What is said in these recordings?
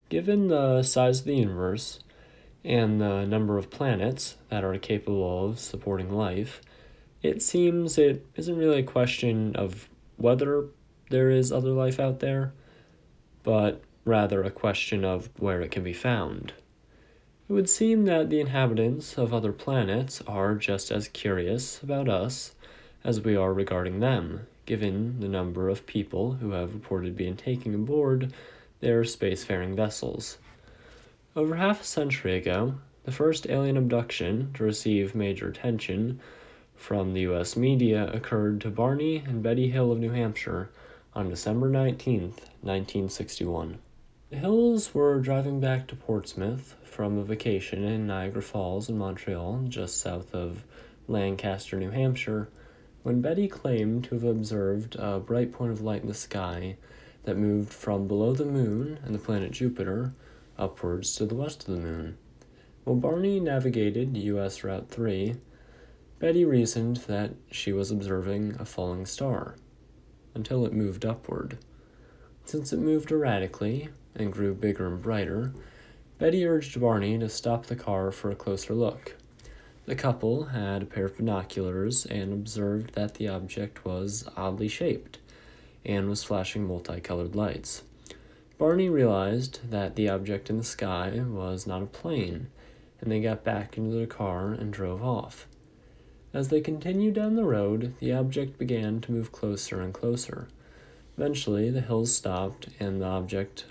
Given the size of the universe and the number of planets that are capable of supporting life, it seems it isn't really a question of whether there is other life out there, but rather a question of where it can be found. It would seem that the inhabitants of other planets are just as curious about us as we are regarding them, given the number of people who have reported being taken aboard their spacefaring vessels. Over half a century ago, the first alien abduction to receive major attention from the U.S. media occurred to Barney and Betty Hill of New Hampshire on December 19th, 1961. The Hills were driving back to Portsmouth from a vacation in Niagara Falls in Montreal, just south of Lancaster, New Hampshire, when Betty claimed to have observed a bright point of light in the sky that moved from below the moon and the planet Jupiter upwards to the west of the moon. While Barney navigated U.S. Route 3, Betty reasoned that she was observing a falling star, until it moved upward. Since it moved erratically and grew bigger and brighter, Betty urged Barney to stop the car for a closer look. The couple had a pair of binoculars and observed that the object was oddly shaped and was flashing multicolored lights. Barney realized that the object in the sky was not a plane, and they got back into their car and drove off. As they continued down the road, the object began to move closer and closer. Eventually, the hills stopped, and the object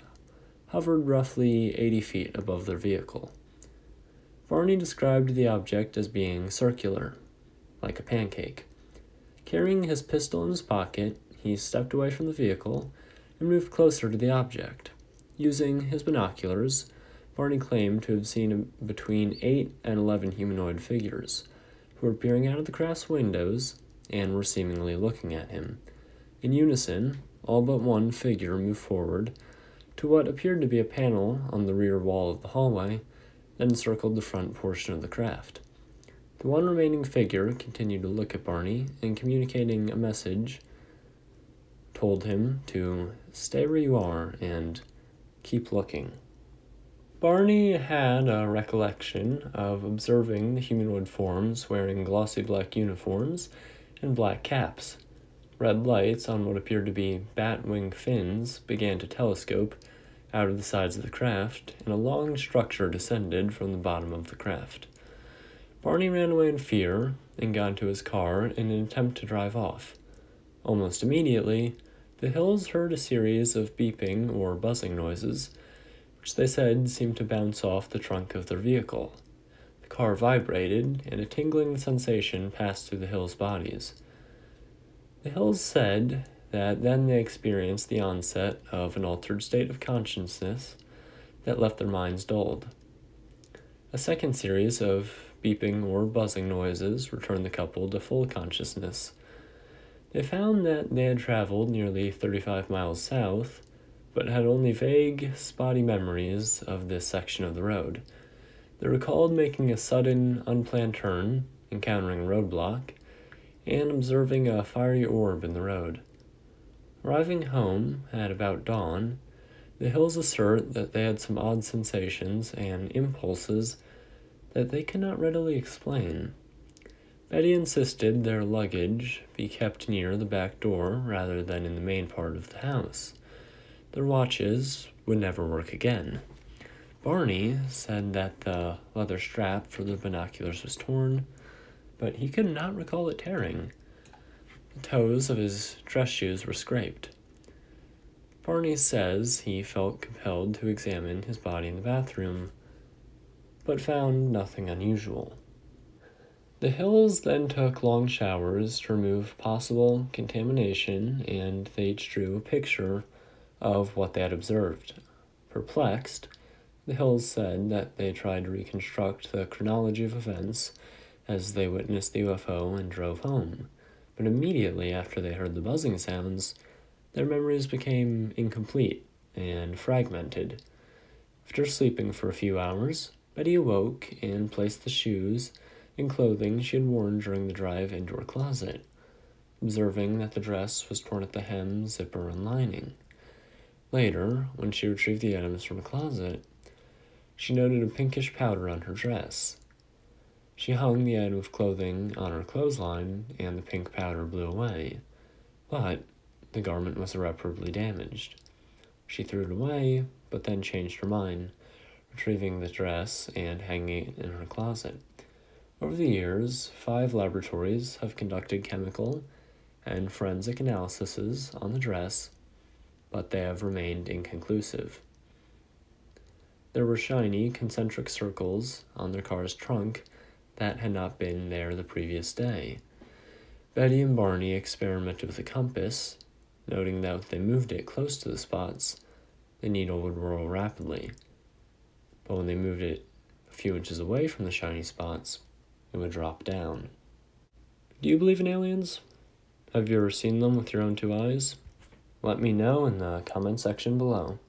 hovered roughly 80 feet above their vehicle. Barney described the object as being circular, like a pancake. Carrying his pistol in his pocket, he stepped away from the vehicle and moved closer to the object. Using his binoculars, Barney claimed to have seen between 8 and 11 humanoid figures, who were peering out of the craft's windows and were seemingly looking at him. In unison, all but one figure moved forward to what appeared to be a panel on the rear wall of the hallway, then circled the front portion of the craft. The one remaining figure continued to look at Barney, and communicating a message told him to stay where you are and keep looking. Barney had a recollection of observing the humanoid forms wearing glossy black uniforms and black caps. Red lights on what appeared to be bat-wing fins began to telescope out of the sides of the craft, and a long structure descended from the bottom of the craft. Barney ran away in fear and got into his car in an attempt to drive off. Almost immediately, the Hills heard a series of beeping or buzzing noises, which they said seemed to bounce off the trunk of their vehicle. The car vibrated, and a tingling sensation passed through the Hills' bodies. The Hills said that then they experienced the onset of an altered state of consciousness that left their minds dulled. A second series of beeping or buzzing noises returned the couple to full consciousness. They found that they had traveled nearly 35 miles south, but had only vague, spotty memories of this section of the road. They recalled making a sudden, unplanned turn, encountering a roadblock, and observing a fiery orb in the road. Arriving home at about dawn, the Hills assert that they had some odd sensations and impulses that they could not readily explain. Betty insisted their luggage be kept near the back door rather than in the main part of the house. Their watches would never work again. Barney said that the leather strap for the binoculars was torn, but he could not recall it tearing. The toes of his dress shoes were scraped. Barney says he felt compelled to examine his body in the bathroom, but found nothing unusual. The Hills then took long showers to remove possible contamination, and they each drew a picture of what they had observed. Perplexed, the Hills said that they tried to reconstruct the chronology of events as they witnessed the UFO and drove home, but immediately after they heard the buzzing sounds, their memories became incomplete and fragmented. After sleeping for a few hours, Betty awoke and placed the shoes and clothing she had worn during the drive into her closet, observing that the dress was torn at the hem, zipper, and lining. Later, when she retrieved the items from a closet, she noted a pinkish powder on her dress. She hung the item of clothing on her clothesline, and the pink powder blew away. But the garment was irreparably damaged. She threw it away, but then changed her mind, retrieving the dress and hanging it in her closet. Over the years, 5 laboratories have conducted chemical and forensic analyses on the dress, but they have remained inconclusive. There were shiny, concentric circles on their car's trunk that had not been there the previous day. Betty and Barney experimented with a compass, noting that if they moved it close to the spots, the needle would whirl rapidly. But when they moved it a few inches away from the shiny spots, it would drop down. Do you believe in aliens? Have you ever seen them with your own 2 eyes? Let me know in the comment section below.